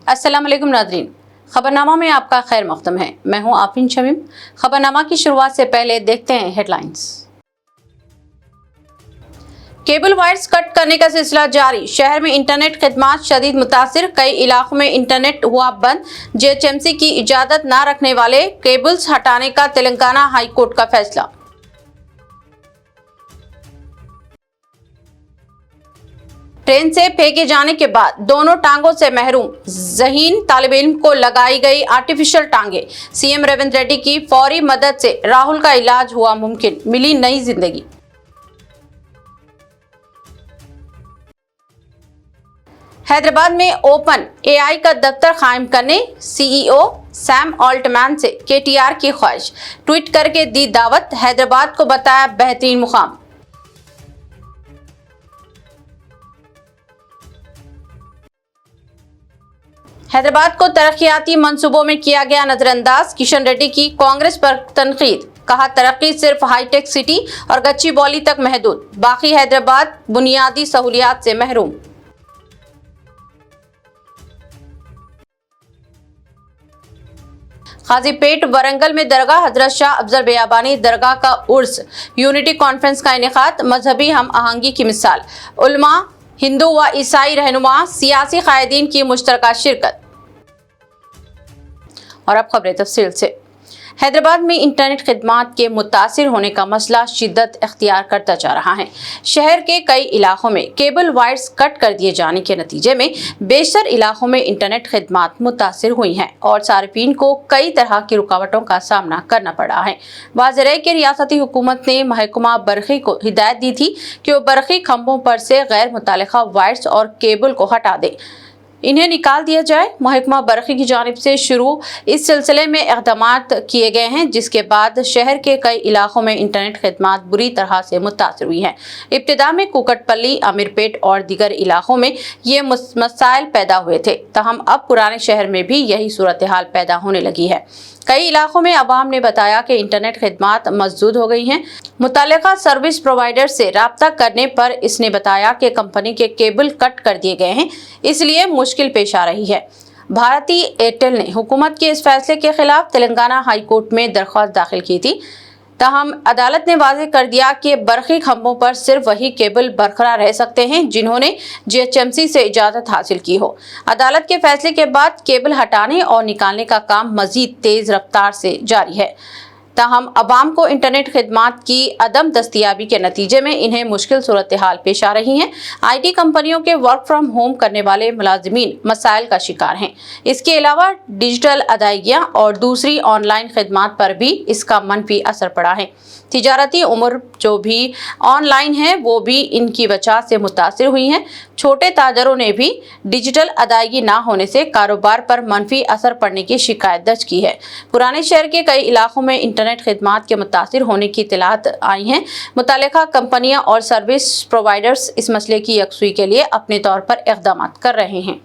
अस्सलाम वालेकुम नाज़रीन, खबरनामा में आपका खैर मक़दम है। मैं हूं आफरीन शमीम। खबरनामा की शुरुआत से पहले देखते हैं हेडलाइंस। केबल वायर्स कट करने का सिलसिला जारी, शहर में इंटरनेट खिदमात शदीद मुतासिर, कई इलाकों में इंटरनेट हुआ बंद। जीएचएमसी की इजाजत न रखने वाले केबल्स हटाने का तेलंगाना हाई कोर्ट का फैसला। ट्रेन से फेंके जाने के बाद दोनों टांगों से महरूम, ज़हीन तालिब इल्म को लगाई गई आर्टिफिशियल टांगे। सीएम रेवंत रेड्डी की फौरी मदद से राहुल का इलाज हुआ मुमकिन, मिली नई जिंदगी। हैदराबाद में ओपन एआई का दफ्तर कायम करने सीईओ सैम ऑल्टमैन से केटीआर की ख्वाहिश, ट्वीट करके दी दावत, हैदराबाद को बताया बेहतरीन मुकाम। हैदराबाद को तरक्याती मंसूबों में किया गया नजरअंदाज, किशन रेड्डी की कांग्रेस पर तनकीद, कहा तरक्की सिर्फ हाईटेक सिटी और गच्चीबौली तक महदूद, बाकी हैदराबाद बुनियादी सहूलियात से महरूम। काजीपेट वरंगल में दरगाह हजरत शाह अफजल बियाबानी दरगाह का उर्स, यूनिटी कॉन्फ्रेंस का इनेकाद, मजहबी हम आहंगी की मिसाल, उलमा, हिंदू व ईसाई रहनुमा, सियासी कायदीन की मुश्तरका शिरकत। और अब खबरें तफसील से। हैदराबाद में इंटरनेट खिदमात के मुतासिर होने का मसला शिद्दत इख्तियार करता जा रहा है। शहर के कई इलाकों में केबल वायर्स कट कर दिए जाने के नतीजे में बेशतर इलाकों में इंटरनेट खिदमात मुतासिर हुई हैं और सार्फिन को कई तरह की रुकावटों का सामना करना पड़ा है। वाज़ेह है कि रियासती हुकूमत ने महकमा बरक़ी को हिदायत दी थी कि वो बरक़ी खंभों पर से गैर मुतल्लिक़ा वायर्स और केबल को हटा दे, इन्हें निकाल दिया जाए। महकमा बरक़ी की जानिब से शुरू इस सिलसिले में इक़दामात किए गए हैं, जिसके बाद शहर के कई इलाकों में इंटरनेट खिदमात बुरी तरह से मुतासिर हुई हैं। इब्तिदा में कुकटपल्ली, अमीरपेट और दीगर इलाकों में ये मसाइल पैदा हुए थे, ताहम अब पुराने शहर में भी यही सूरत हाल पैदा होने लगी है। कई इलाकों में अवाम ने बताया कि इंटरनेट खिदमात मसदूद हो गई हैं। मुतल्लिका सर्विस प्रोवाइडर से राब्ता करने पर इसने बताया कि कंपनी के केबल कट कर दिए गए हैं, इसलिए मुश्किल पेश आ रही है। भारती एयरटेल ने हुकूमत के इस फैसले के खिलाफ तेलंगाना हाई कोर्ट में दरख्वास्त दाखिल की थी, ताहम अदालत ने वाज़ेह कर दिया कि बरक़ी खंभों पर सिर्फ वही केबल बरकरार रह सकते हैं जिन्होंने जीएचएमसी से इजाज़त हासिल की हो। अदालत के फैसले के बाद केबल हटाने और निकालने का काम मज़ीद तेज़ रफ्तार से जारी है, ताहम अवाम को इंटरनेट खिदमात की अदम दस्तियाबी के नतीजे में इन्हें मुश्किल सूरत हाल पेश आ रही हैं। IT कंपनियों के वर्क फ्रॉम होम करने वाले मुलाजिमीन मसाइल का शिकार हैं। इसके अलावा डिजिटल अदायगियाँ और दूसरी ऑनलाइन खिदमात पर भी इसका मनफी असर पड़ा है। तिजारती उम्र जो भी ऑनलाइन है वो भी इनकी वजह से मुतासिर हुई हैं। छोटे ताजरों ने भी डिजिटल अदायगी ना होने से कारोबार पर मनफी असर पड़ने की शिकायत दर्ज की है। पुराने शहर के कई इलाकों में इंटरनेट खिदमात के मुतासिर होने की इत्तलात आई हैं। मुतल्लिका कंपनियां और सर्विस प्रोवाइडर्स इस मसले की यकसुई के लिए अपने तौर पर इक़दाम कर रहे हैं।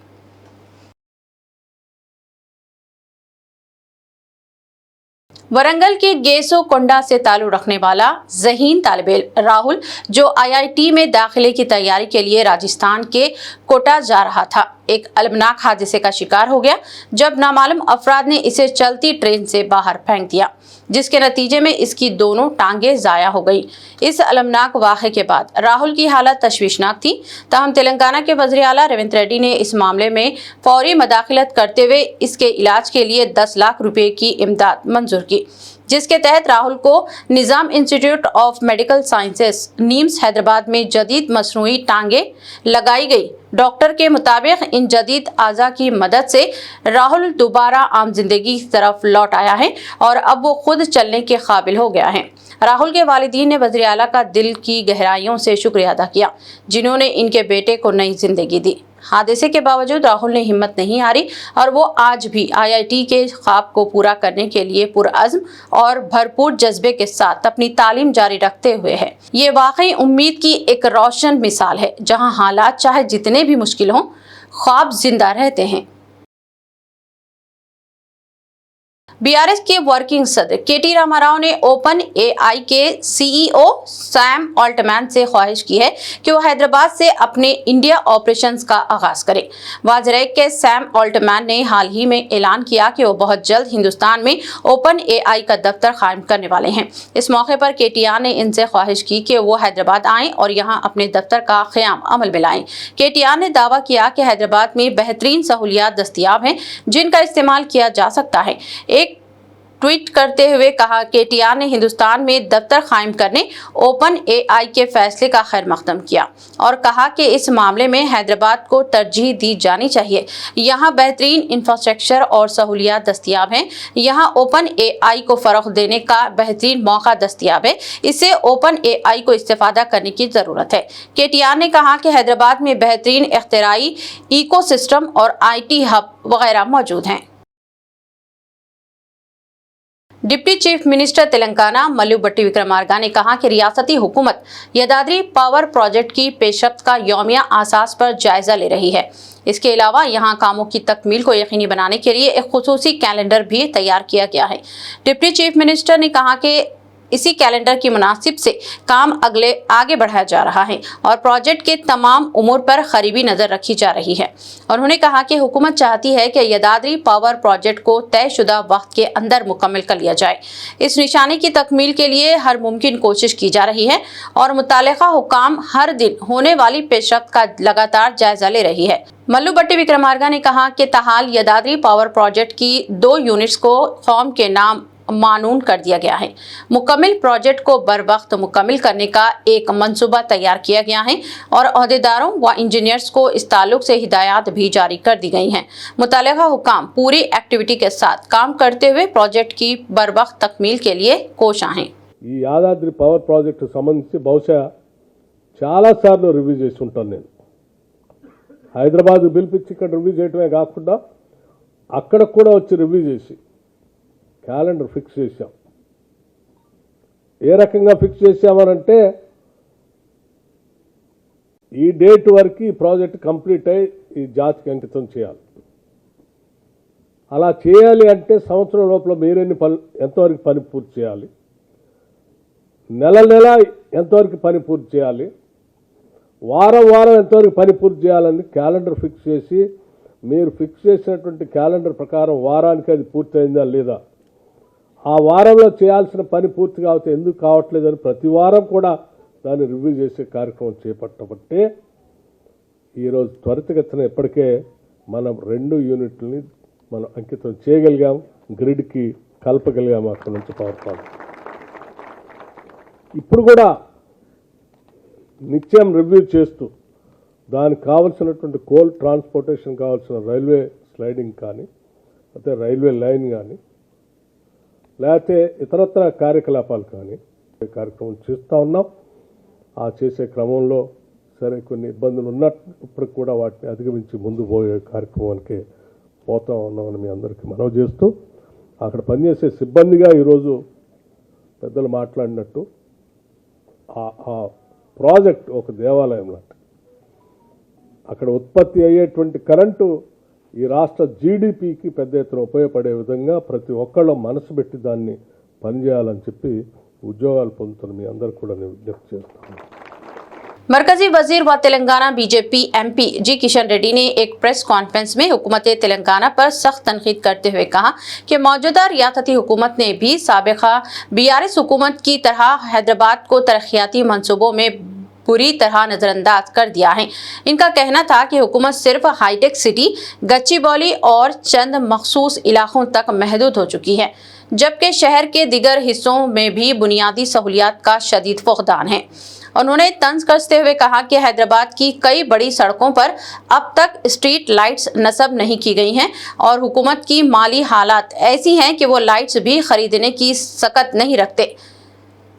वरंगल के गेसो कोंडा से ताल्लुक़ रखने वाला ज़हीन तालिब इल्म राहुल, जो IIT में दाखिले की तैयारी के लिए राजस्थान के कोटा जा रहा था, एक अलमनाक हादसे का शिकार हो गया जब नामालूम अफराद ने इसे चलती ट्रेन से बाहर फेंक दिया, जिसके नतीजे में इसकी दोनों टांगें ज़ाया हो गई। इस अलमनाक वाक़े के बाद राहुल की हालत तशवीशनाक थी, ताहम तेलंगाना के वज़ीर आला रेवंत रेड्डी ने इस मामले में फौरी मदाखलत करते हुए इसके इलाज के लिए 10 लाख रुपए की इमदाद मंजूर की, जिसके तहत राहुल को Nizam Institute of Medical Sciences NIMS Hyderabad में जदीद मसनूई टांगे लगाई गई। डॉक्टर के मुताबिक इन जदीद आज़ा की मदद से राहुल दोबारा आम जिंदगी की तरफ लौट आया है और अब वो खुद चलने के काबिल हो गया है। राहुल के वालिदीन ने वज़ीर आला का दिल की गहराइयों से शुक्रिया अदा किया, जिन्होंने इनके बेटे को नई जिंदगी दी। हादसे के बावजूद राहुल ने हिम्मत नहीं हारी और वो आज भी IIT के ख्वाब को पूरा करने के लिए पुरअज़्म और भरपूर जज्बे के साथ अपनी तालीम जारी रखते हुए है। ये वाकई उम्मीद की एक रोशन मिसाल है, जहां हालात चाहे जितने भी मुश्किल हों, ख्वाब जिंदा रहते हैं। बीआरएस के वर्किंग सदर केटी रामाराव ने ओपन एआई के सीईओ सैम ऑल्टमैन से ख्वाहिश की है कि वो हैदराबाद से अपने इंडिया ऑपरेशंस का आगाज करें। वाजरेक के सैम ऑल्टमैन ने हाल ही में ऐलान किया कि वो बहुत जल्द हिंदुस्तान में ओपन एआई का दफ्तर कायम करने वाले हैं। इस मौके पर केटीआर ने इनसे ख्वाहिश की कि वो हैदराबाद आएं और यहां अपने दफ्तर का क़याम अमल में लाएं। केटीआर ने दावा किया कि हैदराबाद में बेहतरीन सहूलियात दस्तयाब हैं जिनका इस्तेमाल किया जा सकता है। एक ट्वीट करते हुए कहा केटीआर ने हिंदुस्तान में दफ्तर कायम करने ओपन एआई के फैसले का खैर मकदम किया और कहा कि इस मामले में हैदराबाद को तरजीह दी जानी चाहिए। यहाँ बेहतरीन इंफ्रास्ट्रक्चर और सहूलियात दस्तयाब हैं। यहाँ ओपन एआई को फ़रोग़ देने का बेहतरीन मौका दस्तयाब है। इससे ओपन एआई को इस्तेफादा करने की ज़रूरत है। केटीआर ने कहा कि हैदराबाद में बेहतरीन इख्तिराई इकोसिस्टम और IT हब वगैरह मौजूद हैं। Deputy chief minister Telangana Mallu Bhatti Vikramarka ने कहा कि रियासती हुकूमत यदाद्री पावर प्रोजेक्ट की पेशरफ्त का यौमिया आसास पर जायजा ले रही है। इसके अलावा यहां कामों की तकमील को यकीनी बनाने के लिए एक खुसूसी कैलेंडर भी तैयार किया गया है। डिप्टी चीफ मिनिस्टर ने कहा कि इसी कैलेंडर की मुनासिब से काम आगे बढ़ाया जा रहा है और प्रोजेक्ट के तमाम उमूर पर करीबी नज़र रखी जा रही है। उन्होंने कहा कि हुकूमत चाहती है कि यदाद्री पावर प्रोजेक्ट को तयशुदा वक्त के अंदर मुकम्मल कर लिया जाए। इस निशाने की तकमील के लिए हर मुमकिन कोशिश की जा रही है और मुतालिका हुकाम हर दिन होने वाली पेशरफ्त का लगातार जायजा ले रही है। मल्लू भट्टी विक्रमार्का ने कहा कि ताहाल यदाद्री पावर प्रोजेक्ट की 2 यूनिट्स को कौम के नाम मानून कर दिया गया है। मुकम्मल प्रोजेक्ट को बर वक्त मुकम्मल करने का एक मंसूबा तैयार किया गया है और अहदेदारों व इंजीनियर्स को इस ताल्लुक से हिदायत भी जारी कर दी गई हैं। मुतालिका हुकाम पूरी एक्टिविटी के साथ काम करते हुए प्रोजेक्ट की बर वक्त तकमील के लिए कोशा हैं। ఈ యాదాద్రి పవర్ ప్రాజెక్టు సంబంధించి బహుశా చాలాసార్లు రివ్యూ చేసి ఉంటాను. నేను హైదరాబాద్ పిలిపించి ఇక్కడ రివ్యూ చేయడమే కాకుండా అక్కడ కూడా వచ్చి రివ్యూ చేసి క్యాలెండర్ ఫిక్స్ చేశాం. ఏ రకంగా ఫిక్స్ చేశామనంటే ఈ డేట్ వరకు ఈ ప్రాజెక్ట్ కంప్లీట్ అయ్యి ఈ జాతికి అంకితం చేయాలి. అలా చేయాలి అంటే సంవత్సరం లోపల మీరెన్ని ఎంతవరకు పని పూర్తి చేయాలి, నెల ఎంతవరకు పని పూర్తి చేయాలి, వారం ఎంతవరకు పని పూర్తి చేయాలని క్యాలెండర్ ఫిక్స్ చేసి మీరు ఫిక్స్ చేసినటువంటి క్యాలెండర్ ప్రకారం వారానికి అది పూర్తయిందా లేదా, ఆ వారంలో చేయాల్సిన పని పూర్తి కావచ్చు ఎందుకు కావట్లేదని ప్రతి వారం కూడా దాన్ని రివ్యూ చేసే కార్యక్రమం చేపట్టబట్టే ఈరోజు త్వరితగతిన ఇప్పటికే మనం 2 యూనిట్లని మనం అంకితం చేయగలిగాం, గ్రిడ్కి కలపగలిగాం అక్కడి నుంచి పవర్ ప్లాంట్. ఇప్పుడు కూడా నిత్యం రివ్యూ చేస్తూ దానికి కావాల్సినటువంటి కోల్ ట్రాన్స్పోర్టేషన్ కావాల్సిన రైల్వే స్లైడింగ్ కానీ లేకపోతే రైల్వే లైన్ కానీ లేకపోతే ఇతరత్ర కార్యకలాపాలు కానీ కార్యక్రమం చేస్తూ ఉన్నాం. ఆ చేసే క్రమంలో సరే కొన్ని ఇబ్బందులు ఉన్నప్పుడు కూడా వాటిని అధిగమించి ముందు పోయే కార్యక్రమానికి పోతా ఉన్నామని మీ అందరికీ మనవి చేస్తూ అక్కడ పనిచేసే సిబ్బందిగా ఈరోజు పెద్దలు మాట్లాడినట్టు ఆ ప్రాజెక్ట్ ఒక దేవాలయం లాంటి అక్కడ ఉత్పత్తి అయ్యేటువంటి కరెంటు ఈ రాష్ట్ర జీడిపికి పెద్ద ఎత్తున ఉపయోగపడే విధంగా ప్రతి ఒక్కళ్ళు మనసు పెట్టి దాన్ని పనిచేయాలని చెప్పి ఉద్యోగాలు పొందుతున్న మీ అందరూ కూడా నేను విజ్ఞప్తి చేస్తాను. मरकजी वजीर व तेलंगाना बीजेपी MP जी किशन रेड्डी ने एक प्रेस कॉन्फ्रेंस में हुकूमत तेलंगाना पर सख्त तनकीद करते हुए कहा कि मौजूदा रियासती हुकूमत ने भी साबिका BRS हुकूमत की तरह हैदराबाद को तरक्याती मंसूबों में पूरी तरह नज़रअंदाज कर दिया है। इनका कहना था कि हुकूमत सिर्फ हाईटेक सिटी गच्चीबौली और चंद मखसूस इलाकों तक महदूद हो चुकी है, जबकि शहर के दिगर हिस्सों में भी बुनियादी सहूलियात का शदीद फुकदान है। उन्होंने तंज कसते हुए कहा कि हैदराबाद की कई बड़ी सड़कों पर अब तक स्ट्रीट लाइट्स नस्ब नहीं की गई हैं और हुकूमत की माली हालात ऐसी हैं कि वो लाइट्स भी खरीदने की सकत नहीं रखते।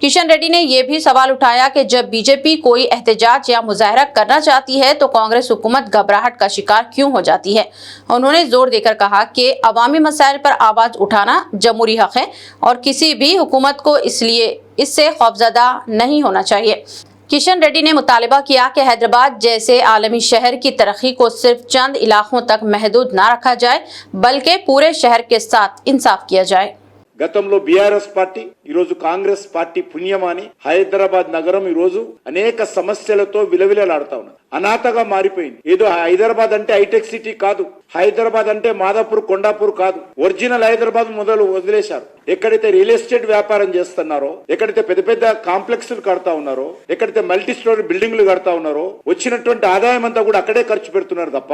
किशन रेड्डी ने यह भी सवाल उठाया कि जब बीजेपी कोई एहतजाज या मुजाहरा करना चाहती है तो कांग्रेस हुकूमत घबराहट का शिकार क्यों हो जाती है। उन्होंने जोर देकर कहा कि अवामी मसाइल पर आवाज़ उठाना जमहूरी हक है और किसी भी हुकूमत को इससे खौफजदा नहीं होना चाहिए। किशन रेड्डी ने मुतालबा किया कि हैदराबाद जैसे आलमी शहर की तरक्की को सिर्फ चंद इलाकों तक महदूद न रखा जाए बल्कि पूरे शहर के साथ इंसाफ किया जाए। గతంలో బీఆర్ఎస్ పార్టీ ఈరోజు కాంగ్రెస్ పార్టీ పుణ్యమాని హైదరాబాద్ నగరం ఈరోజు అనేక సమస్యలతో విలవిలలాడుతా ఉన్నది. అనాథగా మారిపోయింది. ఏదో హైదరాబాద్ అంటే హైటెక్ సిటీ కాదు, హైదరాబాద్ అంటే మాదాపూర్ కొండాపూర్ కాదు, ఒరిజినల్ హైదరాబాద్ మొదలు వదిలేశారు. ఎక్కడైతే రియల్ ఎస్టేట్ వ్యాపారం చేస్తున్నారో, ఎక్కడైతే పెద్ద పెద్ద కాంప్లెక్స్లు కడతా ఉన్నారో, ఎక్కడైతే మల్టీ స్టోరీ బిల్డింగ్లు కడతా ఉన్నారో, వచ్చినటువంటి ఆదాయం అంతా కూడా అక్కడే ఖర్చు పెడుతున్నారు తప్ప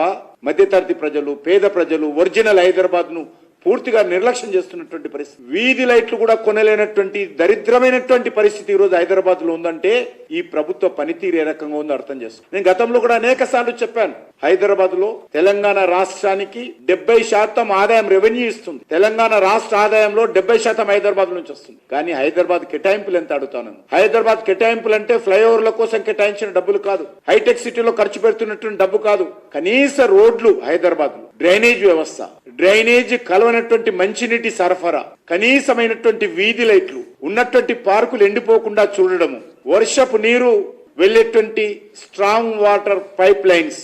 మధ్యతరగతి ప్రజలు, పేద ప్రజలు ఒరిజినల్ హైదరాబాద్ ను పూర్తిగా నిర్లక్ష్యం చేస్తున్నటువంటి పరిస్థితి. వీధి లైట్లు కూడా కొనలేనటువంటి దరిద్రమైనటువంటి పరిస్థితి ఈ రోజు హైదరాబాద్ లో ఉందంటే ఈ ప్రభుత్వ పనితీరు ఏ రకంగా ఉందో అర్థం చేస్తాం. నేను గతంలో కూడా అనేక సార్లు చెప్పాను, హైదరాబాద్ లో తెలంగాణ రాష్ట్రానికి 70% ఆదాయం రెవెన్యూ ఇస్తుంది. తెలంగాణ రాష్ట్ర ఆదాయంలో 70% హైదరాబాద్ నుంచి వస్తుంది. కానీ హైదరాబాద్ కేటాయింపులు ఎంత అడుగుతాను. హైదరాబాద్ కేటాయింపులు అంటే ఫ్లైఓవర్ల కోసం కేటాయించిన డబ్బులు కాదు, హైటెక్ సిటీలో ఖర్చు పెడుతున్నటువంటి డబ్బు కాదు. కనీస రోడ్లు హైదరాబాద్ లో, డ్రైనేజ్ వ్యవస్థ, డ్రైనేజ్ కలవనటువంటి మంచినీటి సరఫరా, కనీసమైనటువంటి వీధి లైట్లు, ఉన్నటువంటి పార్కులు ఎండిపోకుండా చూడడము, వర్షపు నీరు వెళ్లేటువంటి స్ట్రాంగ్ వాటర్ పైప్ లైన్స్,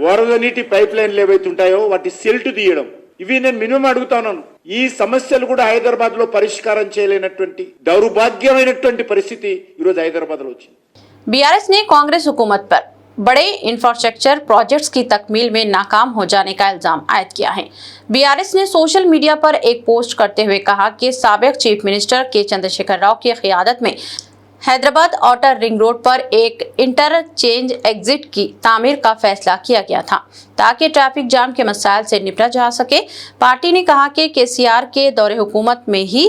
వరద నీటి పైప్ లైన్లు ఏవైతే ఉంటాయో వాటి సెల్ట్ తీయడం, ఇవి నేను మినిమం అడుగుతాను. ఈ సమస్యలు కూడా హైదరాబాద్ లో పరిష్కారం చేయలేనటువంటి దౌర్భాగ్యమైనటువంటి పరిస్థితి ఈరోజు హైదరాబాద్ లో వచ్చింది. बीआरएस ने कांग्रेस हुकूमत पर बड़े इंफ्रास्ट्रक्चर प्रोजेक्ट्स की तकमील में नाकाम हो जाने का इल्जाम आयद किया है। बीआरएस ने सोशल मीडिया पर एक पोस्ट करते हुए कहा कि साबिक चीफ मिनिस्टर के चंद्रशेखर राव की क़ियादत में हैदराबाद आउटर रिंग रोड पर एक इंटरचेंज एग्जिट की तामीर का फैसला किया गया था ताकि ट्रैफिक जाम के मसाइल से निपटा जा सके। पार्टी ने कहा कि केसीआर के दौरे हुकूमत में ही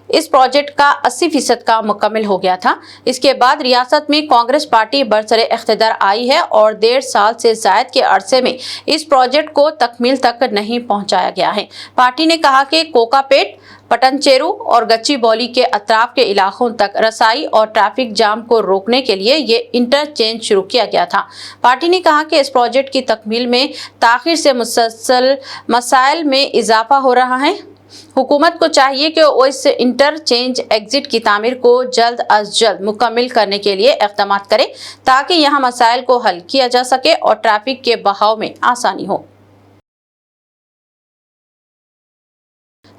इस प्रोजेक्ट का 80% काम मुकम्मल हो गया था। इसके बाद रियासत में कांग्रेस पार्टी बरसरे इख्तिदार आई है और 1.5 साल से ज़ायद के अरसे में इस प्रोजेक्ट को तकमील तक नहीं पहुंचाया गया है। पार्टी ने कहा कि कोकापेट, पटनचेरू और गच्चीबौली के अतराफ के इलाकों तक रसाई और ट्रैफिक जाम को रोकने के लिए ये इंटरचेंज शुरू किया गया था। पार्टी ने कहा कि इस प्रोजेक्ट की तकमील में ताख़ीर से मुसलसल मसाइल में इजाफा हो रहा है। हुकूमत को चाहिए कि वो इस इंटरचेंज एग्जिट की तामीर को जल्द अज जल्द मुकम्मल करने के लिए इक़दाम करे ताकि यहाँ मसाइल को हल किया जा सके और ट्रैफिक के बहाव में आसानी हो।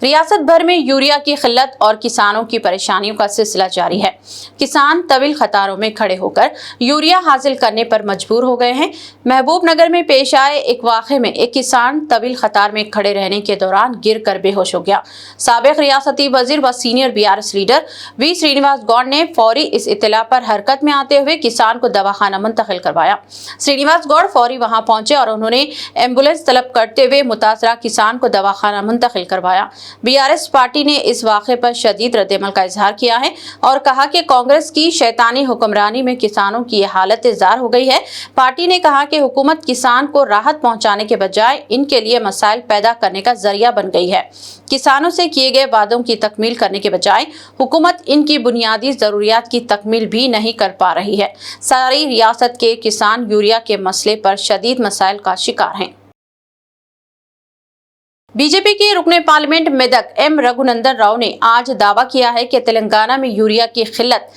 रियासत भर में यूरिया की किल्लत और किसानों की परेशानियों का सिलसिला जारी है। किसान तवील कतारों में खड़े होकर यूरिया हासिल करने पर मजबूर हो गए हैं। महबूब नगर में पेश आए एक वाक़े में एक किसान तवील कतार में खड़े रहने के दौरान गिर कर बेहोश हो गया। साबिक रियासती वजीर व senior BRS leader V Srinivas Goud ने फौरी इस इत्तला पर हरकत में आते हुए किसान को दवाखाना मुंतकिल करवाया। श्रीनिवास गौड़ फौरी वहां पहुंचे और उन्होंने एम्बुलेंस तलब करते हुए मुतासरा किसान को दवाखाना मुंतकिल करवाया। बीआरएस पार्टी ने इस वाक़े पर शदीद रद्दअमल का इजहार किया है और कहा कि कांग्रेस की शैतानी हुक्मरानी में किसानों की यह हालत ज़ार हो गई है। पार्टी ने कहा कि हुकूमत किसान को राहत पहुंचाने के बजाय इनके लिए मसाइल पैदा करने का जरिया बन गई है। किसानों से किए गए वादों की तकमील करने के बजाय हुकूमत इनकी बुनियादी ज़रूरियात की तकमील भी नहीं कर पा रही है। सारी रियासत के किसान यूरिया के मसले पर शदीद मसाइल का शिकार हैं। बीजेपी के रुकने पार्लियामेंट मेदक एम रघुनंदन राव ने आज दावा किया है कि तेलंगाना में यूरिया की किल्लत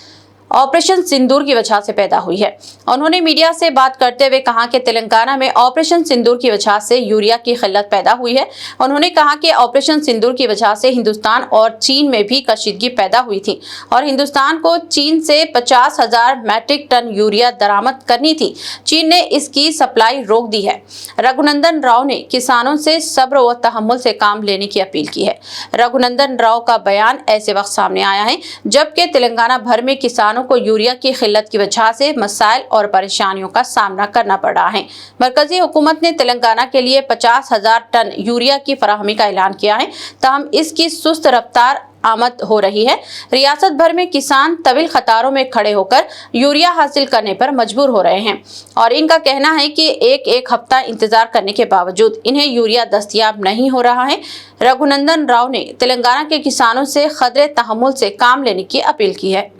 ऑपरेशन सिंदूर की वजह से पैदा हुई है। उन्होंने मीडिया से बात करते हुए कहा कि तेलंगाना में ऑपरेशन सिंदूर की वजह से यूरिया की किल्लत पैदा हुई है। उन्होंने कहा कि ऑपरेशन सिंदूर की वजह से हिंदुस्तान और चीन में भी कशीदगी पैदा हुई थी और हिंदुस्तान को चीन से 50,000 मैट्रिक टन यूरिया दरामद करनी थी। चीन ने इसकी सप्लाई रोक दी है। रघुनंदन राव ने किसानों से सब्र व तहम्मुल से काम लेने की अपील की है। रघुनंदन राव का बयान ऐसे वक्त सामने आया है जबकि तेलंगाना भर में किसानों को यूरिया की किल्लत की वजह से मसाइल और परेशानियों का सामना करना पड़ रहा है। मरकजी हुकूमत ने तेलंगाना के लिए 50,000 टन यूरिया की फराहमी का ऐलान किया है, ताहम इसकी सुस्त रफ्तार आमद हो रही है। रियासत भर में किसान तवील कतारों में खड़े होकर यूरिया हासिल करने पर मजबूर हो रहे हैं और इनका कहना है कि एक हफ्ता इंतजार करने के बावजूद इन्हें यूरिया दस्तयाब नहीं हो रहा है। रघुनंदन राव ने तेलंगाना के किसानों से खदरे तहम्मुल से काम लेने की अपील की है।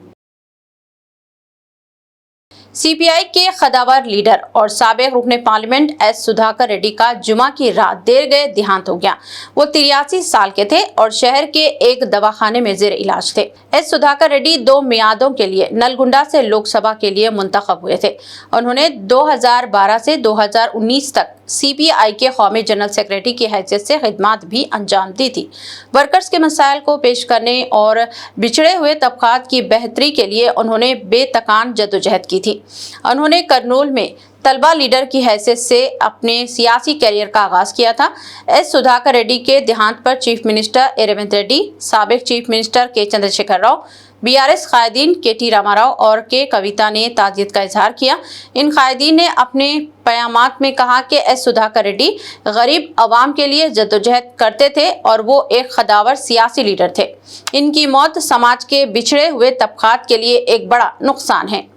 सीपीआई के खदावर लीडर और साबिक रुकने पार्लियामेंट एस सुधाकर रेड्डी का जुमा की रात देर गए देहांत हो गया। वो 83 साल के थे और शहर के एक दवाखाने में जेर इलाज थे। एस सुधाकर रेड्डी 2 मियादों के लिए नलगुंडा से लोकसभा के लिए मुंतखब हुए थे। उन्होंने 2012 से 2019 तक सीपीआई के कौमी जनरल सेक्रेटरी की हैसियत से खिदमत भी अंजाम दी थी। वर्कर्स के मसाइल को पेश करने और बिछड़े हुए तबकात की बेहतरी के लिए उन्होंने बेतकान जद्दोजहद की थी। उन्होंने करनूल में तलबा लीडर की हैसियत से अपने सियासी करियर का आगाज किया था। एस सुधाकर रेड्डी के देहांत पर चीफ मिनिस्टर ए रेवंत रेड्डी, साबिक चीफ मिनिस्टर के चंद्रशेखर राव, बीआरएस कायदीन के रामाराव और के कविता ने ताज़ियत का इजहार किया। इन कायदीन ने अपने बयानात में कहा कि एस सुधाकर रेड्डी गरीब आवाम के लिए जद्दोजहद करते थे और वो एक खदावर सियासी लीडर थे। इनकी मौत समाज के बिछड़े हुए तबकात के लिए एक बड़ा नुकसान है।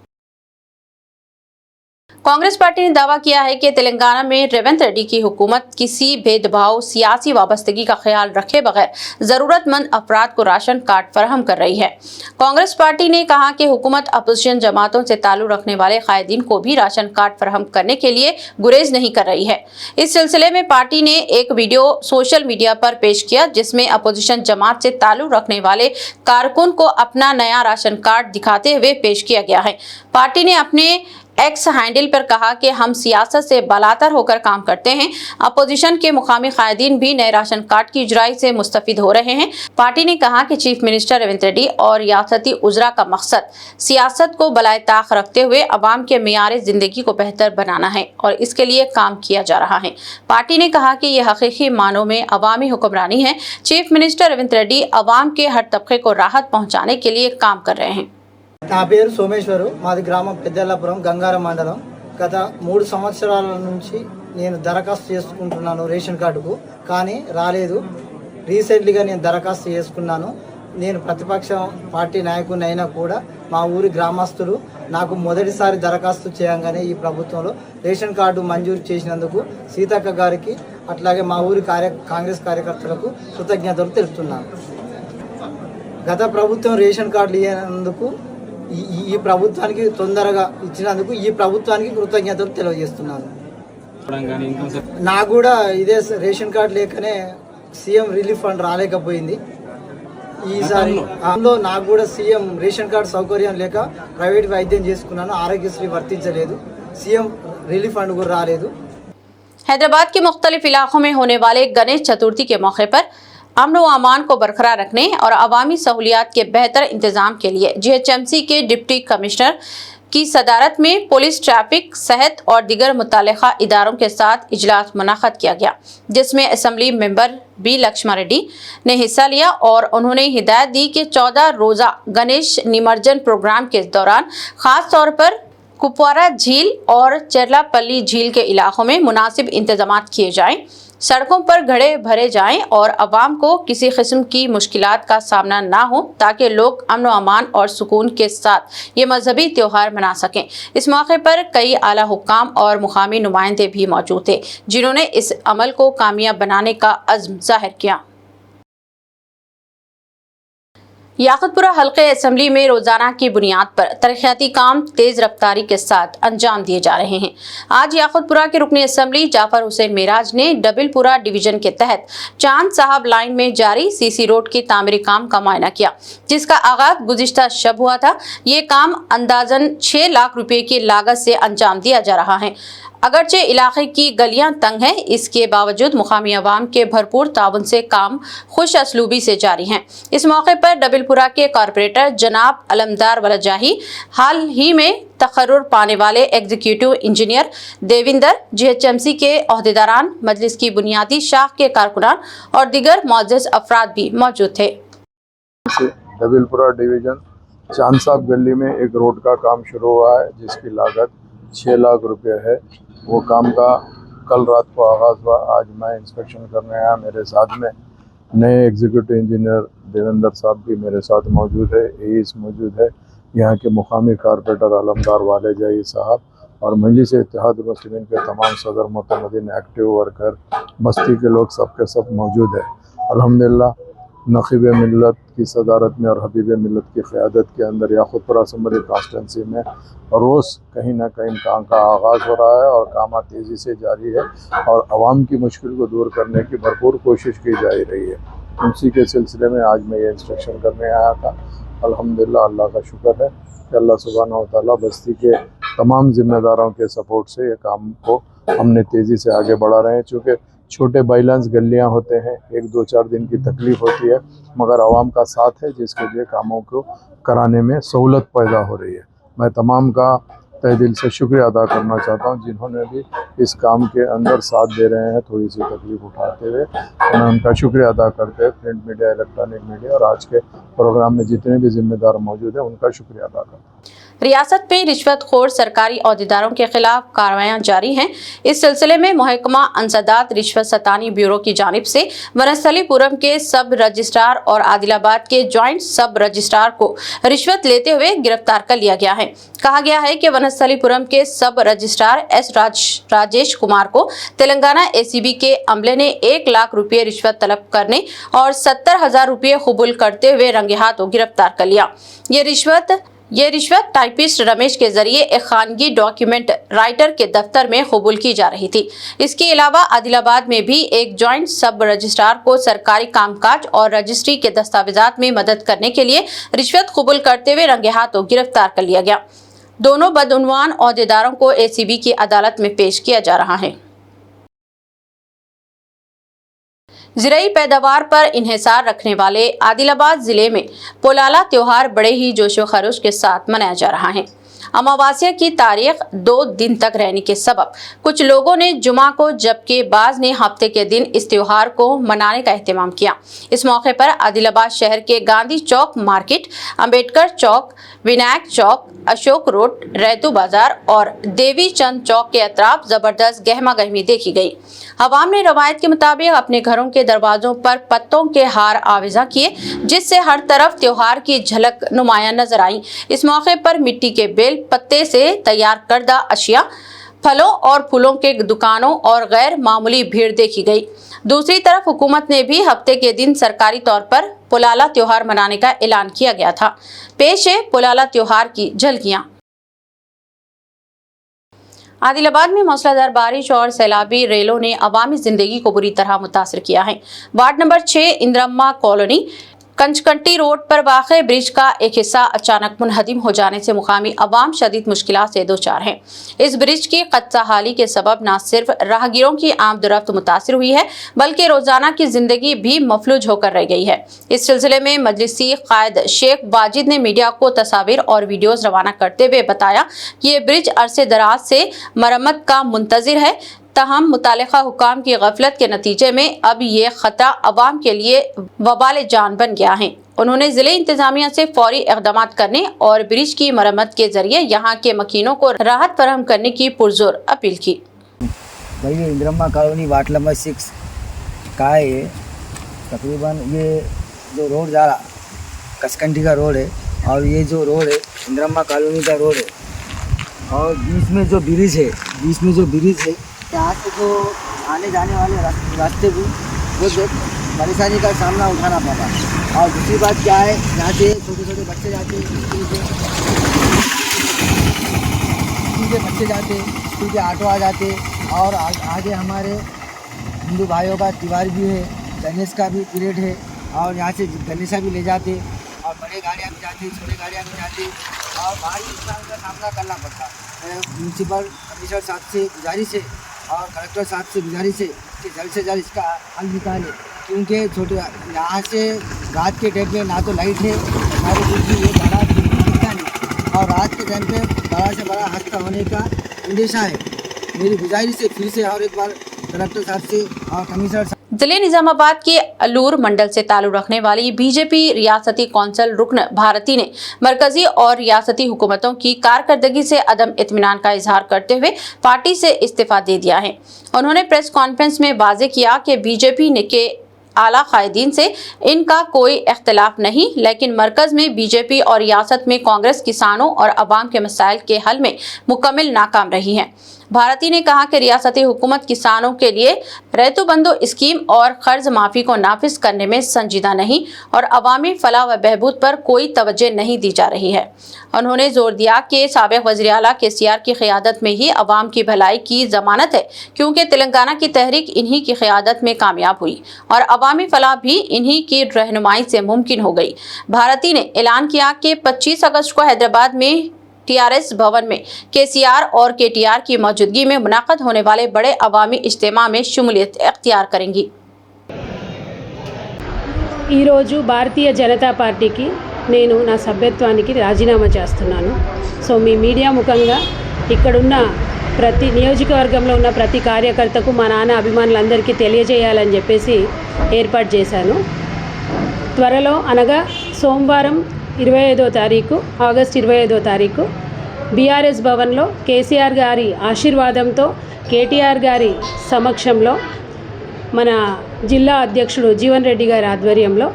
कांग्रेस पार्टी ने दावा किया है कि तेलंगाना में रेवंत रेड्डी की हुकूमत किसी भेदभाव, सियासी वाबस्तगी का ख्याल रखे बगैर जरूरतमंद अफराद को राशन कार्ड फराहम कर रही है। कांग्रेस पार्टी ने कहा कि हुकूमत अपोजिशन जमातों से ताल्लुक रखने वाले कायदीन को भी राशन कार्ड फराहम करने के लिए गुरेज नहीं कर रही है। इस सिलसिले में पार्टी ने एक वीडियो सोशल मीडिया पर पेश किया जिसमें अपोजिशन जमात से ताल्लुक रखने वाले कारकुन को अपना नया राशन कार्ड दिखाते हुए पेश किया गया है। पार्टी ने अपने एक्स हैंडल पर कहा कि हम सियासत से बालातर होकर काम करते हैं। अपोजिशन के मुकामी कायदीन भी नए राशन कार्ड की इजराई से मुस्तफिद हो रहे हैं। पार्टी ने कहा कि चीफ मिनिस्टर रेवंत रेड्डी और रियासती उजरा का मकसद सियासत को बलाए ताक रखते हुए अवाम के मियार जिंदगी को बेहतर बनाना है और इसके लिए काम किया जा रहा है। पार्टी ने कहा कि यह हकीकी मानों में अवामी हुक्मरानी है। चीफ मिनिस्टर रेवंत रेड्डी अवाम के हर तबके को राहत पहुँचाने के लिए काम कर रहे हैं। నా పేరు సోమేశ్వరు, మాది గ్రామం పెద్దెల్లాపురం, గంగారం మండలం. గత 3 సంవత్సరాల నుంచి నేను దరఖాస్తు చేసుకుంటున్నాను రేషన్ కార్డుకు, కానీ రాలేదు. రీసెంట్లీగా నేను దరఖాస్తు చేసుకున్నాను. నేను ప్రతిపక్ష పార్టీ నాయకుని అయినా కూడా మా ఊరి గ్రామస్తులు నాకు మొదటిసారి దరఖాస్తు చేయగానే ఈ ప్రభుత్వంలో రేషన్ కార్డు మంజూరు చేసినందుకు సీతక్క గారికి అట్లాగే మా ఊరి కాంగ్రెస్ కార్యకర్తలకు కృతజ్ఞతలు తెలుపుతున్నాను. గత ప్రభుత్వం రేషన్ కార్డులు ఇవ్వనందుకు ఈ ప్రభుత్వానికి తొందరగా ఇచ్చినందుకు ఈ ప్రభుత్వానికి కృతజ్ఞతలు తెలియజేస్తున్నాను. నాకు కూడా ఇదే రేషన్ కార్డు లేకనే సీఎం రిలీఫ్ ఫండ్ రాలేకపోయింది. ఈసారి అందులో నాకు కూడా సీఎం రేషన్ కార్డు సౌకర్యం లేక ప్రైవేట్ వైద్యం చేసుకున్నాను. ఆరోగ్యశ్రీ వర్తించలేదు, సీఎం రిలీఫ్ ఫండ్ కూడా రాలేదు. हैदराबाद के मुख्तलिफ इलाकों में होने वाले गणेश चतुर्थी के मौके पर अमन व अमान को बरकरार रखने और अवामी सहूलियात के बेहतर इंतजाम के लिए जीएचएमसी के डिप्टी कमिश्नर की सदारत में पुलिस, ट्रैफिक, सेहत और दीगर मुताल्लिका इदारों के साथ इजलास मुनअक्कद किया गया, जिसमें assembly member B Laxman Reddy ने हिस्सा लिया और उन्होंने हिदायत दी कि 14 रोज़ा गणेश निमज्जन प्रोग्राम के दौरान खास तौर पर कुपवारा झील और चेरलापल्ली झील के इलाकों में मुनासिब इंतजाम किए जाएं, सड़कों पर घड़े भरे जाएं और अवाम को किसी किस्म की मुश्किलात का सामना ना हो ताकि लोग अमन व अमान और सुकून के साथ ये मजहबी त्यौहार मना सकें। इस मौके पर कई आला हुक्काम और मुकामी नुमाइंदे भी मौजूद थे जिन्होंने इस अमल को कामयाब बनाने का अज़्म जाहिर किया। याकुतपुरा हल्के असेंबली में रोजाना की बुनियाद पर तरक्याती काम तेज रफ्तारी के साथ अंजाम दिए जा रहे हैं। आज याकुतपुरा के रुकनी असेंबली जाफर हुसैन मेराज ने डबिलपुरा डिवीजन के तहत चांद साहब लाइन में जारी सीसी रोड की तामीरी काम का मुआयना किया, जिसका आगाज गुज़िश्ता शब हुआ था। ये काम अंदाजन 6 लाख रुपए की लागत से अंजाम दिया जा रहा है। अगरचे इलाके की गलियां तंग हैं, इसके बावजूद मुकामी अवाम के भरपूर ताउन से काम खुश असलूबी से जारी हैं। इस मौके पर डबिलपुरा के कॉरपोरेटर जनाब अलमदार वलजाही, हाल ही में तकर्रुर पाने वाले एग्जीक्यूटिव इंजीनियर देविंदर, जीएचएमसी के अहदेदारान, मजलिस की बुनियादी शाख के कारकुनान और दीगर मुअज़्ज़ज़ अफराद भी मौजूद थे। डबिलपुरा डिवीजन चांद साहब गली में एक रोड का काम शुरू हुआ है जिसकी लागत 6 लाख रुपये है। वो काम का कल रात को आगाज़ हुआ। आज मैं इंस्पेक्शन करने आया, मेरे साथ में नए एग्जीक्यूटिव इंजीनियर देवेंद्र साहब भी मेरे साथ मौजूद है, एईस मौजूद है, यहाँ के मुकामी कारपोरेटर अलमदार वालेजाही साहब और मजलिस इत्तेहाद मुस्लिमीन के तमाम सदर मोतमदीन, एक्टिव वर्कर, बस्ती के लोग सबके सब मौजूद है। अल्हम्दुलिल्लाह नकीब मिल्लत की सदारत में और हबीब मिल्लत की क़यादत के अंदर याक़ूतपुर असम्बली कॉन्स्टिट्यूंसी में रोज़ कहीं ना कहीं काम का आगाज़ हो रहा है और काम तेज़ी से जारी है और आवाम की मुश्किल को दूर करने की भरपूर कोशिश की जा रही है। उसी के सिलसिले में आज मैं ये इंस्ट्रक्शन करने आया था। अल्हम्दुलिल्लाह, अल्लाह का शुक्र है कि अल्लाह सुब्हानहू व तआला बस्ती के तमाम ज़िम्मेदारों के सपोर्ट से ये काम को हमने तेज़ी से आगे बढ़ा रहे हैं। चूँकि छोटे बाइलेंस गलियां होते हैं, 1-2-4 दिन की तकलीफ़ होती है, मगर आवाम का साथ है जिसके लिए कामों को कराने में सहूलत पैदा हो रही है। मैं तमाम का तहे दिल से शुक्रिया अदा करना चाहता हूं जिन्होंने भी इस काम के अंदर साथ दे रहे हैं, थोड़ी सी तकलीफ उठाते हुए। मैं उनका शुक्रिया अदा करते हुए प्रिंट मीडिया, इलेक्ट्रॉनिक मीडिया और आज के प्रोग्राम में जितने भी जिम्मेदार मौजूद हैं उनका शुक्रिया अदा करता हूँ। रियासत में रिश्वतखोर सरकारी अहदेदारों के खिलाफ कार्रवाइयां जारी हैं। इस सिलसिले में महकमा अंसदात रिश्वत सतानी ब्यूरो की जानिब से वनस्थलीपुरम के सब रजिस्ट्रार और आदिलाबाद के जॉइंट सब रजिस्ट्रार को रिश्वत लेते हुए गिरफ्तार कर लिया गया है। कहा गया है कि वनस्थलीपुरम के सब रजिस्ट्रार राजेश कुमार को तेलंगाना एसीबी के अमले ने 1 लाख रुपए रिश्वत तलब करने और 70,000 रुपए कबूल करते हुए रंगे हाथों गिरफ्तार कर लिया। ये रिश्वत टाइपिस्ट रमेश के जरिए एक खानगी डॉक्यूमेंट राइटर के दफ्तर में कबूल की जा रही थी। इसके अलावा आदिलाबाद में भी एक जॉइंट सब रजिस्ट्रार को सरकारी कामकाज और रजिस्ट्री के दस्तावेजात में मदद करने के लिए रिश्वत कबूल करते हुए रंगे हाथों गिरफ्तार कर लिया गया। दोनों बदउनवान अहदेदारों को एसीबी की अदालत में पेश किया जा रहा है। ज़राई पैदावार पर इन्हिसार रखने वाले आदिलाबाद जिले में पोलाला त्योहार बड़े ही जोशो खरोश के साथ मनाया जा रहा है। अमावस्या की तारीख 2 दिन तक रहने के सबब कुछ लोगों ने जुमा को जबकि बाज ने हफ्ते के दिन इस त्योहार को मनाने का एहतमाम किया। इस मौके पर आदिलाबाद शहर के गांधी चौक मार्केट, अंबेडकर चौक, विनायक चौक, अशोक रोड, रैतू बाजार और देवी चंद चौक के अतराफ जबरदस्त गहमा गहमी देखी गई। अवाम ने रवायत के मुताबिक अपने घरों के दरवाजों पर पत्तों के हार आविजा किए, जिससे हर तरफ त्योहार की झलक नुमायां नजर आई। इस मौके पर मिट्टी के बेल पत्ते से तैयार करदा अशिया, फलों और फूलों के दुकानों और गैर मामूली भीड़ देखी गई। दूसरी तरफ हुकूमत ने भी हफ्ते के दिन सरकारी तौर पर पोलाला त्योहार मनाने का ऐलान किया गया था। पेश है पोलाला त्योहार की झलकियां। आदिलाबाद में मूसलाधार बारिश और सैलाबी रेलों ने अवामी जिंदगी को बुरी तरह मुतासर किया है। Ward number 6 Indiramma colony Kanchkanti road पर वाक़े ब्रिज का एक हिस्सा अचानक मुनहदिम हो जाने से मुकामी अवाम शदीद मुश्किलात से दो चार हैं। इस ब्रिज की कच्चा हाली के सबब न सिर्फ राहगीरों की आमदोरफ्त मुतासिर हुई है, बल्कि रोजाना की जिंदगी भी मफलूज होकर रह गई है। इस सिलसिले में मजलिसी कायद शेख वाजिद ने मीडिया को तस्वीर और वीडियोज रवाना करते हुए बताया कि ये ब्रिज अरसे दराज से मरम्मत का मुंतजिर है, तहम मुतालिका हुकाम की गफलत के नतीजे में अब ये खतरा अवाम के लिए वबाल जान बन गया है। उन्होंने जिले इंतजामिया से फौरी इक़दाम करने और ब्रिज की मरम्मत के जरिए यहाँ के मकीनों को राहत फराहम करने की पुरजोर अपील की। भाई ये इंदिरम्मा कॉलोनी वार्ड नंबर 6 का है। ये तकरीबन ये जो रोड जा रहा कसकंडी का रोड है और ये जो रोड है इंदिरम्मा कॉलोनी का रोड है और बीच में जो ब्रिज है यहाँ से जो आने जाने वाले रास्ते भी वो परेशानी का सामना उठाना पड़ा। और दूसरी बात क्या है, यहाँ से छोटे छोटे बच्चे जाते स्कूल के ऑटो आ जाते और आगे हमारे हिंदू भाइयों का त्योहार भी है, गणेश का भी पीरियड है और यहाँ से गणेशा भी ले जाते और बड़े गाड़ियाँ भी जाती, छोटे गाड़ियाँ भी जाती और भारी नुकसान का सामना करना पड़ता। म्यूनसिपल कमिश्नर साहब से गुजारिश है और कलेक्टर साहब से गुजारिश है कि जल्द से जल्द इसका हल निकालें, क्योंकि छोटे यहाँ से रात के टाइम में ना तो लाइट है, ना तो कुछ भी, ये बड़ा दिखता नहीं और रात के टाइम पे बड़ा से बड़ा हादसा होने का अंदेशा है। मेरी गुजारिश है फिर से और एक बार कलेक्टर साहब से और कमिश्नर। जिले निजामाबाद के अलूर मंडल से ताल्लुक रखने वाली बीजेपी रियासती कौंसिल रुकन भारती ने मरकजी और रियासती हुकूमतों की कारकर्दगी से अदम इत्मीनान का इजहार करते हुए पार्टी से इस्तीफा दे दिया है। उन्होंने प्रेस कॉन्फ्रेंस में वाज़ेह किया कि बीजेपी ने के आला कायदीन से इनका कोई इख्तिलाफ नहीं, लेकिन मरकज में बीजेपी और रियासत में कांग्रेस किसानों और अवाम के मसाइल के हल में मुकम्मल नाकाम रही है। भारती ने कहा कि रियासती हुकूमत किसानों के लिए रैतु बंधु स्कीम और कर्ज माफी को नाफिज करने में संजीदा नहीं और अवामी फलाह व बहबूद पर कोई तवज्जो नहीं दी जा रही है। उन्होंने जोर दिया कि साबिक वज़ीर आला KCR की क़यादत में ही अवाम की भलाई की ज़मानत है, क्योंकि तेलंगाना की तहरीक इन्हीं की क़यादत में कामयाब हुई और अवामी फलाह भी इन्हीं की रहनुमाई से मुमकिन हो गई। भारती ने ऐलान किया कि 25 अगस्त को हैदराबाद में TRS भवन में KCR और KTR की मौजूदगी में मुनाक़द होने वाले बड़े अवामी इज्तिमा में शमूलियत इख्तियार करेंगी। ఈరోజు భారతీయ జనతా పార్టీకి నేను నా సభ్యత్వానికి రాజీనామా చేస్తున్నాను. సో మీ మీడియా ముఖంగా ఇక్కడున్న ప్రతి నియోజకవర్గంలో ఉన్న ప్రతి కార్యకర్తకు మా నాన్న అభిమానులందరికీ తెలియజేయాలని చెప్పేసి ఏర్పాటు చేశాను. త్వరలో అనగా సోమవారం 25వ తారీఖు ఆగస్ట్ 25వ తారీఖు BRS భవన్లో KCR గారి ఆశీర్వాదంతో KTR గారి సమక్షంలో మన జిల్లా అధ్యక్షుడు జీవన్ రెడ్డి గారి ఆధ్వర్యంలో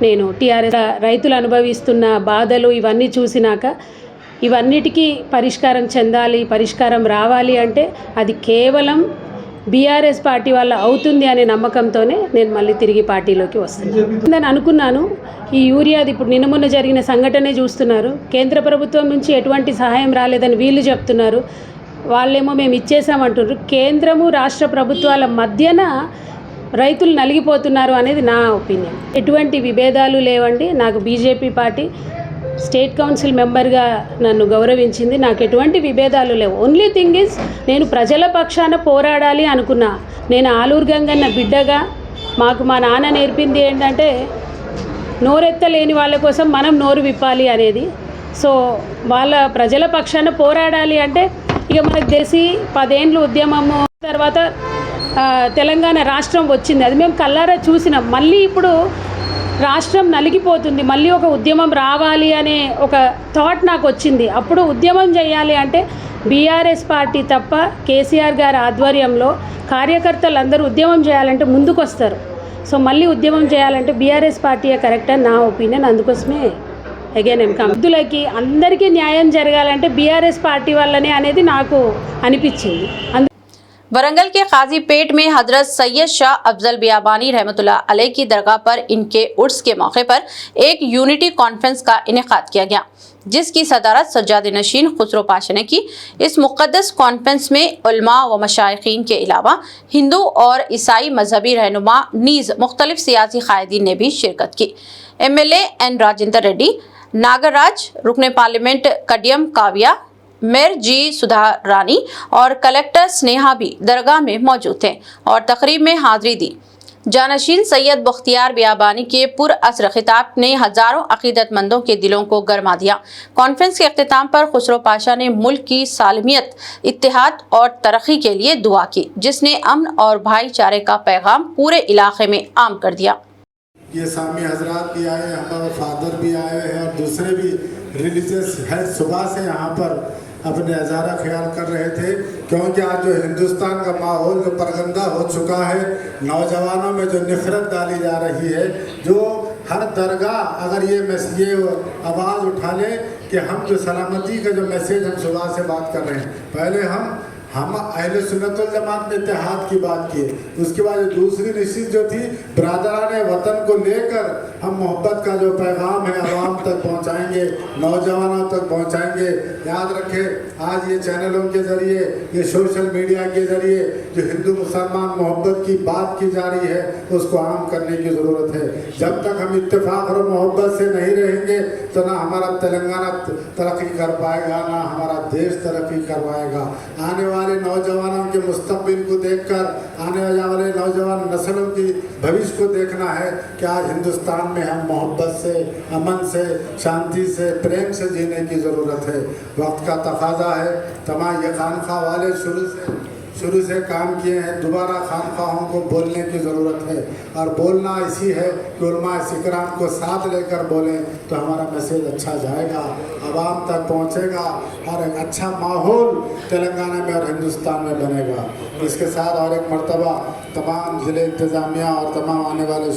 నేను TRS రైతులు అనుభవిస్తున్న బాధలు ఇవన్నీ చూసినాక ఇవన్నిటికీ పరిష్కారం చెందాలి, పరిష్కారం రావాలి అంటే అది కేవలం BRS పార్టీ వల్ల అవుతుంది అనే నమ్మకంతోనే నేను మళ్ళీ తిరిగి పార్టీలోకి వస్తున్నాను. నేను అనుకున్నాను ఈ యూరియాది ఇప్పుడు నిన్న మొన్న జరిగిన సంఘటనే చూస్తున్నారు. కేంద్ర ప్రభుత్వం నుంచి ఎటువంటి సహాయం రాలేదని వీళ్ళు చెప్తున్నారు. వాళ్ళేమో మేము ఇచ్చేసామంటున్నారు. కేంద్రము రాష్ట్ర ప్రభుత్వాల మధ్యన రైతులు నలిగిపోతున్నారు అనేది నా ఒపీనియన్. ఎటువంటి విభేదాలు లేవండి. నాకు బీజేపీ పార్టీ స్టేట్ కౌన్సిల్ మెంబర్గా నన్ను గౌరవించింది. నాకు ఎటువంటి విభేదాలు లేవు. ఓన్లీ థింగ్ ఈజ్ నేను ప్రజల పక్షాన పోరాడాలి అనుకున్నా. నేను ఆలూరు గంగన్న బిడ్డగా మాకు మా నాన్న నేర్పింది ఏంటంటే నోరెత్తలేని వాళ్ళ కోసం మనం నోరు విప్పాలి అనేది. సో వాళ్ళ ప్రజల పక్షాన పోరాడాలి అంటే ఇక మనకు తెలిసి 10 ఏళ్ళు ఉద్యమము తర్వాత తెలంగాణ రాష్ట్రం వచ్చింది. అది మేము కల్లారా చూసినాం. మళ్ళీ ఇప్పుడు రాష్ట్రం నలిగిపోతుంది, మళ్ళీ ఒక ఉద్యమం రావాలి అనే ఒక థాట్ నాకు వచ్చింది. అప్పుడు ఉద్యమం చేయాలి అంటే BRS పార్టీ తప్ప KCR గారి ఆధ్వర్యంలో కార్యకర్తలందరూ ఉద్యమం చేయాలంటే ముందుకు వస్తారు. సో మళ్ళీ ఉద్యమం చేయాలంటే BRS పార్టీయే కరెక్ట్ అని నా ఒపీనియన్. అందుకోసమే అగైన్ వృద్ధులకి అందరికీ న్యాయం జరగాలంటే BRS పార్టీ వల్లనే అనేది నాకు అనిపించింది. वरंगल के काजीपेट में हजरत सैयद शाह अफजल बियाबानी रहमतुल्लाह अलैह की दरगाह पर इनके उर्स के मौके पर एक यूनिटी कॉन्फ्रेंस का इनेकाद किया गया, जिसकी सदारत सज्जाद नशीन खुसरो पाशा ने की। इस मुक़द्दस कॉन्फ्रेंस में उलमा व मशाइखीन के अलावा हिंदू और ईसाई मजहबी रहनुमा नीज़ मुख्तलिफ सियासी कायदीन ने भी शिरकत की। MLA N राजेंद्र रेड्डी, नागराज, रुकने पार्लियामेंट कडियम काव्या, मेयर G सुधा रानी और कलेक्टर स्नेहा भी दरगाह में मौजूद थे और तकरीब में हाजिरी दी। जानशीन सैयद बख्तियार बियाबानी के पुरअसर खिताब ने हज़ारों अकीदतमंदों के दिलों को गरमा दिया। कॉन्फ्रेंस के अख्तिताम पर खुसरो पाशा ने मुल्क की सालमियत, इत्तेहाद और तरक्की के लिए दुआ की, जिसने अमन और भाईचारे का पैगाम पूरे इलाके में आम कर दिया। ये सामी हजरात भी आए, हमारे फादर भी आए हैं और दूसरे भी रिलीजियस हेड सुबह से यहाँ पर अपने हज़ारा ख्याल कर रहे थे, क्योंकि आज जो हिंदुस्तान का माहौल जो परगंदा हो चुका है, नौजवानों में जो नफरत डाली जा रही है, जो हर दरगाह अगर ये आवाज़ उठा ले कि हम जो सलामती का जो मैसेज हम सुबह से बात कर रहे हैं, पहले हम अहले सुन्नत वल जमात में इत्तेहाद की बात की, उसके बाद दूसरी निश्चित जो थी बरादरान वतन को लेकर हम मोहब्बत का जो पैगाम है आवाम तक पहुंचाएंगे, नौजवानों तक पहुंचाएंगे। याद रखें, आज ये चैनलों के ज़रिए, ये सोशल मीडिया के ज़रिए जो हिंदू मुसलमान मोहब्बत की बात की जा रही है उसको आम करने की ज़रूरत है। जब तक हम इत्तेफाक और मोहब्बत से नहीं रहेंगे तो ना हमारा तेलंगाना तरक्की कर पाएगा, ना हमारा देश तरक्की कर पाएगा। आने वाले नौजवानों के मुस्तकबिल को देखकर, आने वाले नौजवान नस्लों की भविष्य को देखना है कि आज हिंदुस्तान में हम मोहब्बत से, अमन से, शांति से, प्रेम से जीने की ज़रूरत है। वक्त का तकाजा है। तमाम ये खानखा वाले शुरू से काम किए हैं, दोबारा खानखाहों को बोलने की ज़रूरत है और बोलना इसी है कि उलमा इकराम को साथ लेकर बोलें तो हमारा मैसेज अच्छा जाएगा, आवाम तक पहुंचेगा और एक अच्छा माहौल तेलंगाना में और हिंदुस्तान में बनेगा। इसके साथ और एक मरतबा तमाम ज़िले इंतज़ामिया और तमाम आने वाले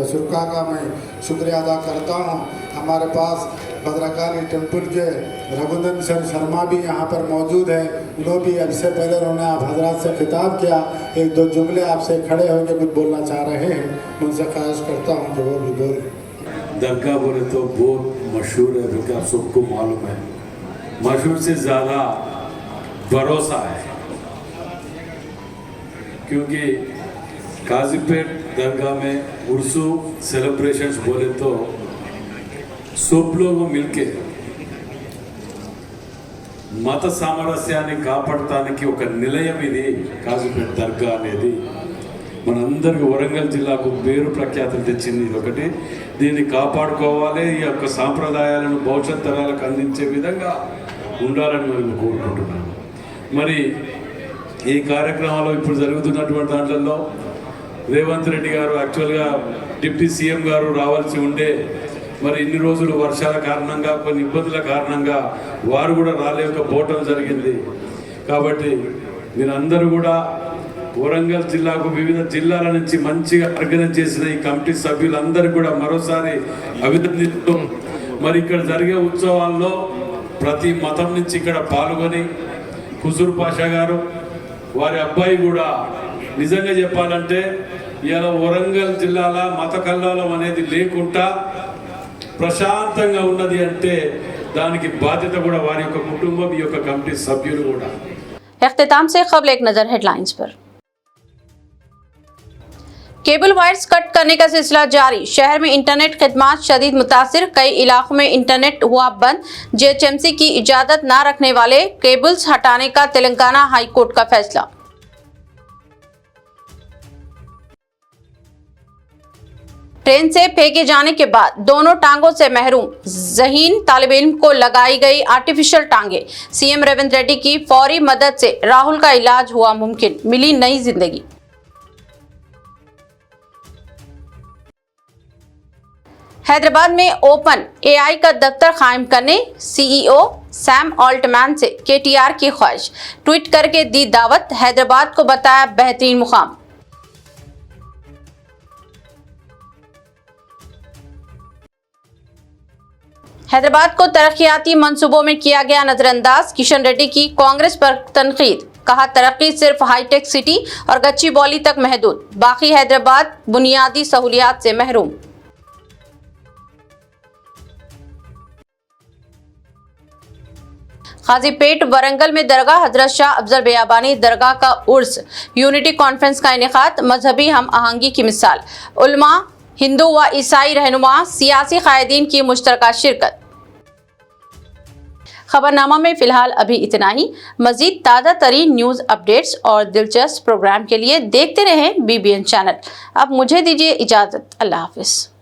शुरा का मैं शुक्रिया अदा करता हूँ। हमारे पास भद्रकाली टेम्पल के रघुनंदन शर्मा भी यहाँ पर मौजूद है। उन्होंने भी इससे पहले उन्होंने आप हजरात से खिताब किया, एक दो जुमले आपसे खड़े होकर कुछ बोलना चाह रहे हैं। उनसे ख्वाहिश करता हूँ कि वो भी बोलें। दरगाह बोले तो बहुत मशहूर है, क्योंकि आप सबको मालूम है, मशहूर से ज़्यादा भरोसा है, क्योंकि काजीपेट दरगाह में उर्सू सेलिब्रेशंस बोले तो सब लोग मिलके మత సామరస్యాన్ని కాపాడటానికి ఒక నిలయం ఇది కాజీపేట దర్గా అనేది. మనందరికి వరంగల్ జిల్లాకు పేరు ప్రఖ్యాతులు తెచ్చింది ఇది ఒకటి. దీన్ని కాపాడుకోవాలి, ఈ యొక్క సాంప్రదాయాలను భవిష్యత్ తరాలకు అందించే విధంగా ఉండాలని నేను కోరుకుంటున్నాను. మరి ఈ కార్యక్రమంలో ఇప్పుడు జరుగుతున్నటువంటి దాంట్లో రేవంత్ రెడ్డి గారు యాక్చువల్గా డిప్యూటీ సీఎం గారు రావాల్సి ఉండే, మరి ఇన్ని రోజులు వర్షాల కారణంగా కొన్ని ఇబ్బందుల కారణంగా వారు కూడా రాలేకపోవటం జరిగింది. కాబట్టి మీరందరూ కూడా వరంగల్ జిల్లాకు వివిధ జిల్లాల నుంచి మంచిగా ఆర్గనైజ్ చేసిన ఈ కమిటీ సభ్యులందరూ కూడా మరోసారి అభినందిస్తూ, మరి ఇక్కడ జరిగే ఉత్సవాల్లో ప్రతి మతం నుంచి ఇక్కడ పాల్గొని హుజూర్ పాషా గారు వారి అబ్బాయి కూడా నిజంగా చెప్పాలంటే ఇలా వరంగల్ జిల్లాల మత కల్లోలం అనేది లేకుండా ప్రశాంతంగా ఉన్నది అంటే దానికి బాధ్యత కూడా వారి యొక్క కుటుంబం, ఈ యొక్క కమిటీ సభ్యులు కూడా. इख्तिताम से खबर एक नजर हेडलाइंस पर। केबल वायर्स कट करने का सिलसिला जारी, शहर में इंटरनेट खिदमत शदीद मुतासिर, कई इलाकों में इंटरनेट हुआ बंद। जेएचएमसी की इजाजत न रखने वाले केबल्स हटाने का तेलंगाना हाई कोर्ट का फैसला। ट्रेन से फेंके जाने के बाद दोनों टांगों से महरूम, ज़हीन तालिब इल्म को लगाई गई आर्टिफिशियल टांगे। सीएम रेवंत रेड्डी की फौरी मदद से राहुल का इलाज हुआ मुमकिन, मिली नई जिंदगी। हैदराबाद में ओपन एआई का दफ्तर कायम करने सीईओ सैम ऑल्टमैन से केटीआर की ख्वाहिश, ट्वीट करके दी दावत, हैदराबाद को बताया बेहतरीन मुकाम। हैदराबाद को तरक्याती मंसूबों में किया गया नजरअंदाज, किशन रेड्डी की कांग्रेस पर तनकीद, कहा तरक्की सिर्फ हाईटेक सिटी और गच्चीबौली तक महदूद, बाकी हैदराबाद बुनियादी सहूलियात से महरूम। काजीपेट वरंगल में दरगाह हजरत शाह अफजल बियाबानी दरगाह का उर्स यूनिटी कॉन्फ्रेंस का इनेकाद, मजहबी हम आहंगी की मिसाल, उलमा हिंदू व ईसाई रहनुमा सियासी कायदीन की मुश्तरका शिरकत। खबरनामा में फिलहाल अभी इतना ही। मजीद ताज़ा तरीन न्यूज़ अपडेट्स और दिलचस्प प्रोग्राम के लिए देखते रहें BBN चैनल। अब मुझे दीजिए इजाज़त, अल्लाह हाफिज़।